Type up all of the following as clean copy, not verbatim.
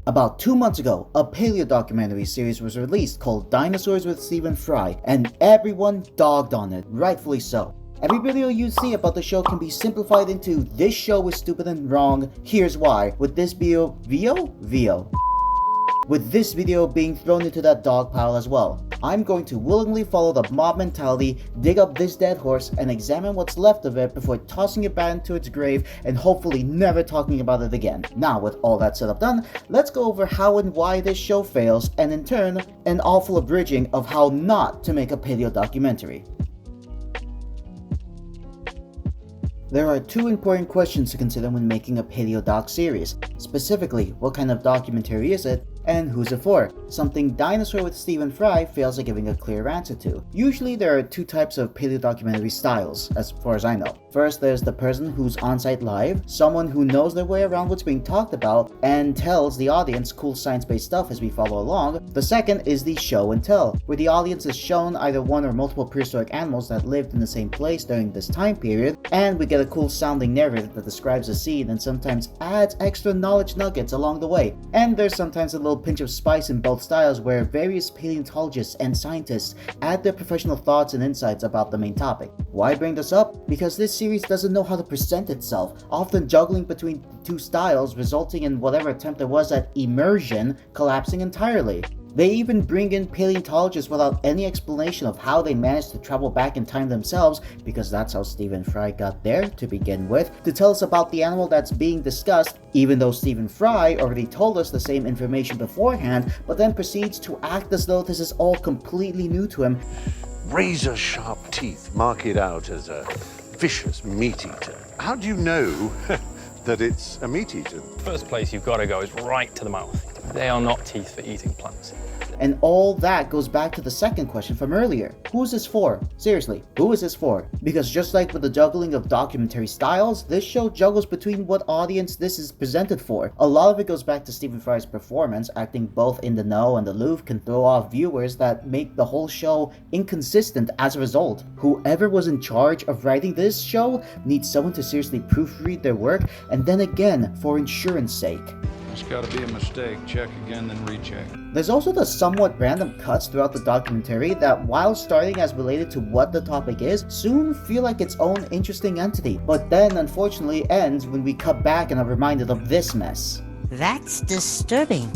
About 2 months ago, a paleo documentary series was released called Dinosaurs with Stephen Fry, and everyone dogged on it, rightfully so. Every video you see about the show can be simplified into "this show is stupid and wrong, here's why," with this video being thrown into that dog pile as well. I'm going to willingly follow the mob mentality, dig up this dead horse, and examine what's left of it before tossing it back into its grave and hopefully never talking about it again. Now, with all that setup done, let's go over how and why this show fails, and in turn, an awful abridging of how not to make a paleo documentary. There are two important questions to consider when making a paleo doc series. Specifically, what kind of documentary is it, and who's it for? Something Dinosaur with Stephen Fry fails at giving a clear answer to. Usually there are two types of paleo documentary styles, as far as I know. First, there's the person who's on-site live, someone who knows their way around what's being talked about, and tells the audience cool science-based stuff as we follow along. The second is the show and tell, where the audience is shown either one or multiple prehistoric animals that lived in the same place during this time period, and we get a cool sounding narrative that describes the scene and sometimes adds extra knowledge nuggets along the way. And there's sometimes a little pinch of spice in both styles where various paleontologists and scientists add their professional thoughts and insights about the main topic. Why bring this up? Because this series doesn't know how to present itself, often juggling between the two styles, resulting in whatever attempt there was at immersion collapsing entirely. They even bring in paleontologists without any explanation of how they managed to travel back in time themselves, because that's how Stephen Fry got there to begin with, to tell us about the animal that's being discussed, even though Stephen Fry already told us the same information beforehand, but then proceeds to act as though this is all completely new to him. Razor sharp teeth mark it out as a vicious meat eater. How do you know that it's a meat eater? First place you've got to go is right to the mouth. They are not teeth for eating plants. And all that goes back to the second question from earlier. Who is this for? Seriously, who is this for? Because just like with the juggling of documentary styles, this show juggles between what audience this is presented for. A lot of it goes back to Stephen Fry's performance. Acting both in the know and aloof can throw off viewers that make the whole show inconsistent as a result. Whoever was in charge of writing this show needs someone to seriously proofread their work, and then again, for insurance sake. It's gotta be a mistake. Check again, then recheck. There's also the somewhat random cuts throughout the documentary that, while starting as related to what the topic is, soon feel like its own interesting entity, but then unfortunately ends when we cut back and are reminded of this mess. That's disturbing.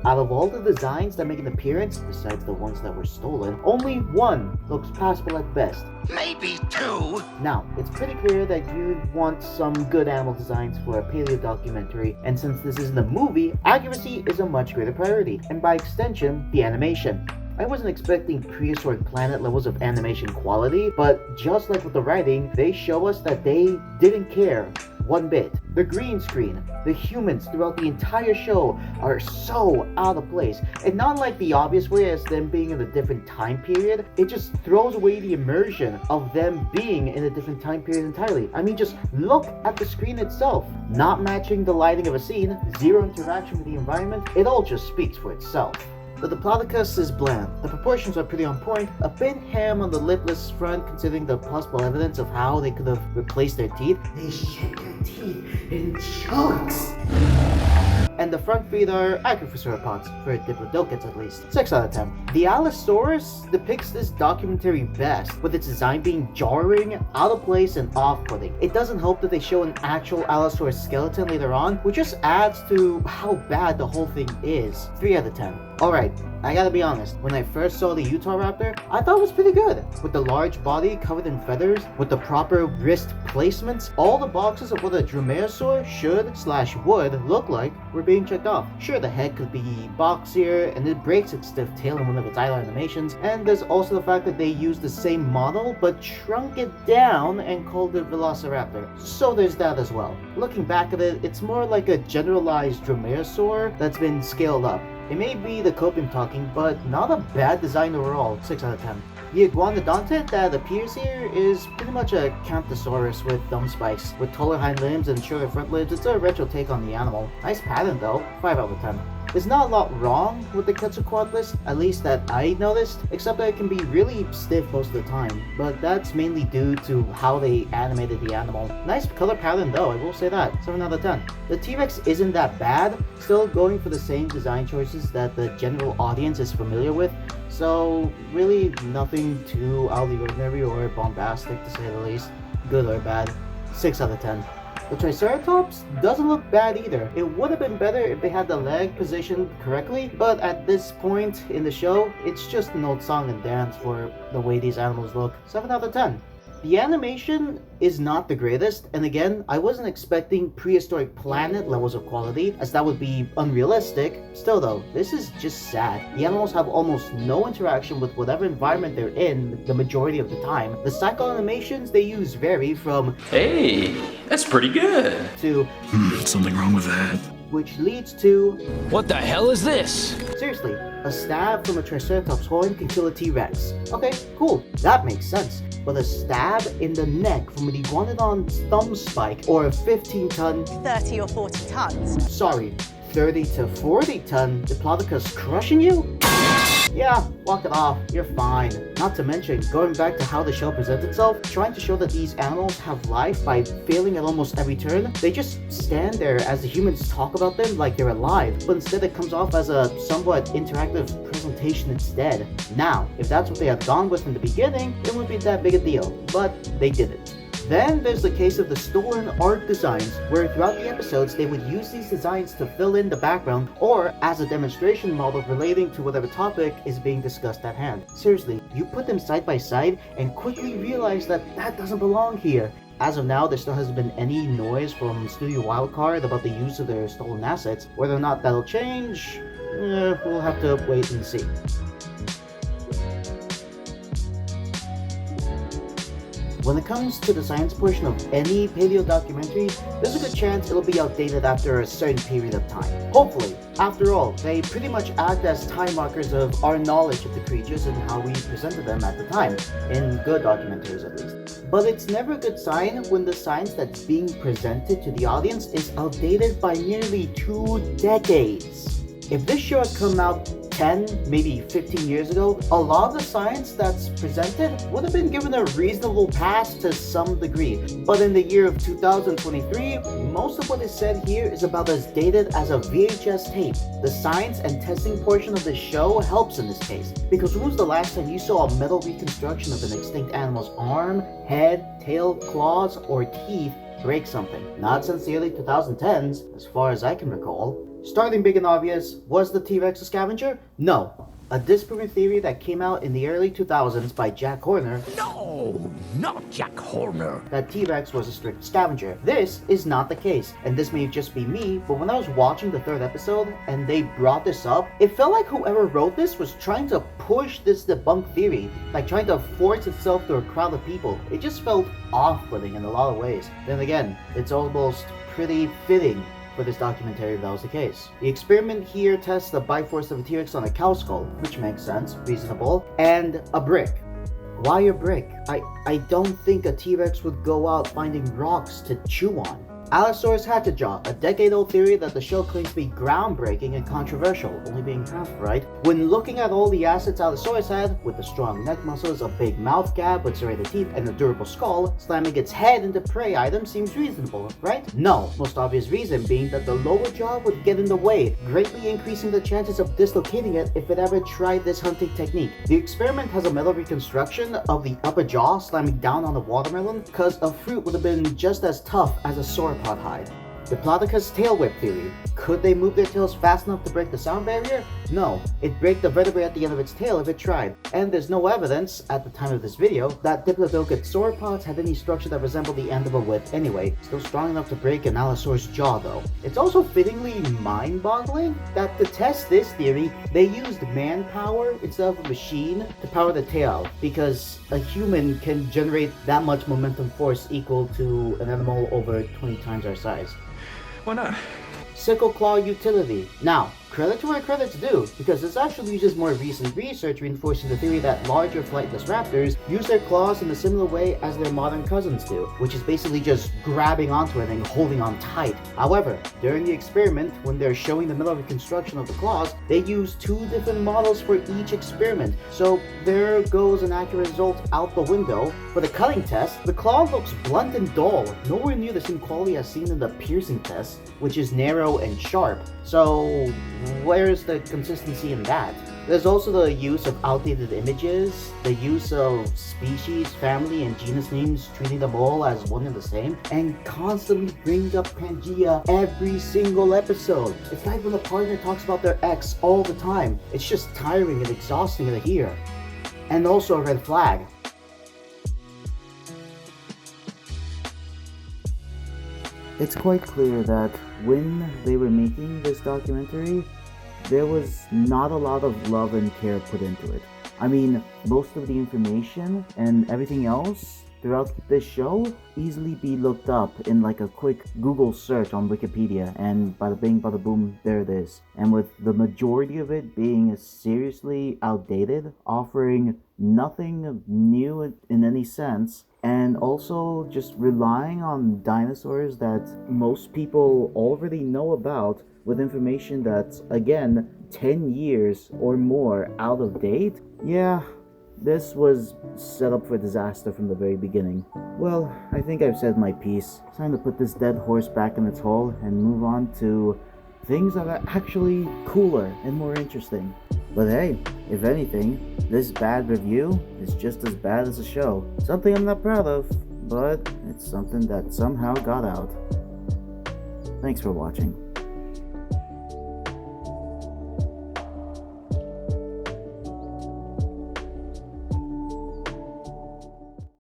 Out of all the designs that make an appearance, besides the ones that were stolen, only one looks passable at best. Maybe two. Now, it's pretty clear that you want some good animal designs for a paleo documentary, and since this isn't a movie, accuracy is a much greater priority, and by extension, the animation. I wasn't expecting prehistoric planet levels of animation quality, but just like with the writing, they show us that they didn't care one bit. The green screen, the humans throughout the entire show are so out of place, and not like the obvious way as them being in a different time period. It just throws away the immersion of them being in a different time period entirely. I mean, just look at the screen itself. Not matching the lighting of a scene, zero interaction with the environment, it all just speaks for itself. The Diplodocus is bland, the proportions are pretty on point, a bit ham on the lipless front considering the possible evidence of how they could have replaced their teeth. They shed their teeth in chunks! And the front feet are accurate for sauropods, for Diplodocus at least. 6 out of 10. The Allosaurus depicts this documentary best, with its design being jarring, out of place, and off-putting. It doesn't help that they show an actual Allosaurus skeleton later on, which just adds to how bad the whole thing is. 3 out of 10. Alright, I gotta be honest, when I first saw the Utah Raptor, I thought it was pretty good. With the large body covered in feathers, with the proper wrist placements, all the boxes of what a dromaeosaur should/would look like were being checked off. Sure, the head could be boxier, and it breaks its stiff tail in one of its idle animations, and there's also the fact that they used the same model, but shrunk it down and called it Velociraptor. So there's that as well. Looking back at it, it's more like a generalized dromaeosaur that's been scaled up. It may be the copium talking, but not a bad design overall. 6 out of 10. The iguanodontid that appears here is pretty much a Camptosaurus with thumb spikes. With taller hind limbs and shorter front limbs, it's a retro take on the animal. Nice pattern though. 5 out of 10. There's not a lot wrong with the Quetzalcoatlus, at least that I noticed, except that it can be really stiff most of the time, but that's mainly due to how they animated the animal. Nice color pattern though, I will say that. 7 out of 10. The T-Rex isn't that bad, still going for the same design choices that the general audience is familiar with, so really nothing too out of the ordinary or bombastic to say the least. Good or bad. 6 out of 10. The Triceratops doesn't look bad either. It would have been better if they had the leg positioned correctly, but at this point in the show, it's just an old song and dance for the way these animals look. 7 out of 10. The animation is not the greatest, and again, I wasn't expecting prehistoric planet levels of quality, as that would be unrealistic. Still though, this is just sad. The animals have almost no interaction with whatever environment they're in the majority of the time. The cycle animations they use vary from "Hey, that's pretty good" to something wrong with that. which leads to "What the hell is this?" seriously, a stab from a Triceratops horn can kill a T-Rex. Okay, cool, that makes sense. But a stab in the neck from an iguanodon's thumb spike or a 15-ton, 30 or 40 tons. sorry, 30 to 40-ton Diplodocus crushing you? Yeah, walk it off, you're fine. Not to mention, going back to how the show presents itself, trying to show that these animals have life by failing at almost every turn, they just stand there as the humans talk about them like they're alive, but instead it comes off as a somewhat interactive presentation instead. Now, if that's what they had gone with from the beginning, it wouldn't be that big a deal, but they didn't. Then there's the case of the stolen art designs, where throughout the episodes they would use these designs to fill in the background or as a demonstration model relating to whatever topic is being discussed at hand. Seriously, you put them side by side and quickly realize that that doesn't belong here. As of now, there still hasn't been any noise from Studio Wildcard about the use of their stolen assets. Whether or not that'll change, we'll have to wait and see. When it comes to the science portion of any paleo documentary, there's a good chance it'll be outdated after a certain period of time. Hopefully. After all, they pretty much act as time markers of our knowledge of the creatures and how we presented them at the time, in good documentaries at least. But it's never a good sign when the science that's being presented to the audience is outdated by nearly 2 decades. If this show had come out 10, maybe 15 years ago, a lot of the science that's presented would have been given a reasonable pass to some degree. But in the year of 2023, most of what is said here is about as dated as a VHS tape. The science and testing portion of the show helps in this case, because when was the last time you saw a metal reconstruction of an extinct animal's arm, head, tail, claws, or teeth break something? Not since the early 2010s, as far as I can recall. Starting big and obvious, was the T-Rex a scavenger? No. A disproven theory that came out in the early 2000s by Jack Horner. No, not Jack Horner. That T-Rex was a strict scavenger. This is not the case, and this may just be me, but when I was watching the 3rd episode and they brought this up, it felt like whoever wrote this was trying to push this debunked theory, like trying to force itself to a crowd of people. It just felt off-putting in a lot of ways. Then again, it's almost pretty fitting for this documentary if that was the case. The experiment here tests the bite force of a T-Rex on a cow skull, which makes sense, reasonable, and a brick. Why a brick? I don't think a T-Rex would go out finding rocks to chew on. Allosaurus hatchetjaw, a decade-old theory that the show claims to be groundbreaking and controversial, only being half right. When looking at all the assets Allosaurus had, with the strong neck muscles, a big mouth gap with serrated teeth, and a durable skull, slamming its head into prey items seems reasonable, right? No, most obvious reason being that the lower jaw would get in the way, greatly increasing the chances of dislocating it if it ever tried this hunting technique. The experiment has a metal reconstruction of the upper jaw slamming down on a watermelon, cause a fruit would have been just as tough as a sauropod hide. Diplodocus tail whip theory. Could they move their tails fast enough to break the sound barrier? No, it'd break the vertebrae at the end of its tail if it tried. And there's no evidence, at the time of this video, that Diplodocus sauropods had any structure that resembled the end of a whip anyway. Still strong enough to break an Allosaurus jaw though. It's also fittingly mind-boggling that to test this theory, they used manpower instead of a machine to power the tail, because a human can generate that much momentum force equal to an animal over 20 times our size. Why not? Sickle Claw utility. Now, credit to where credit's due, because this actually uses more recent research reinforcing the theory that larger flightless raptors use their claws in a similar way as their modern cousins do, which is basically just grabbing onto it and holding on tight. However, during the experiment, when they're showing the military construction of the claws, they use 2 different models for each experiment, so there goes an accurate result out the window. For the cutting test, the claw looks blunt and dull, nowhere near the same quality as seen in the piercing test, which is narrow and sharp. So where's the consistency in that? There's also the use of outdated images, the use of species, family, and genus names, treating them all as one and the same, and constantly bring up Pangea every single episode. It's like when a partner talks about their ex all the time. It's just tiring and exhausting to hear. And also a red flag. It's quite clear that when they were making this documentary, there was not a lot of love and care put into it. I mean, most of the information and everything else throughout this show easily be looked up in like a quick Google search on Wikipedia, and bada bing bada boom, there it is. And with the majority of it being seriously outdated, offering nothing new in any sense, and also just relying on dinosaurs that most people already know about, with information that's, again, 10 years or more out of date. Yeah, this was set up for disaster from the very beginning. Well, I think I've said my piece. It's time to put this dead horse back in its hole and move on to things that are actually cooler and more interesting. But hey, if anything, this bad review is just as bad as the show. Something I'm not proud of, but it's something that somehow got out. Thanks for watching.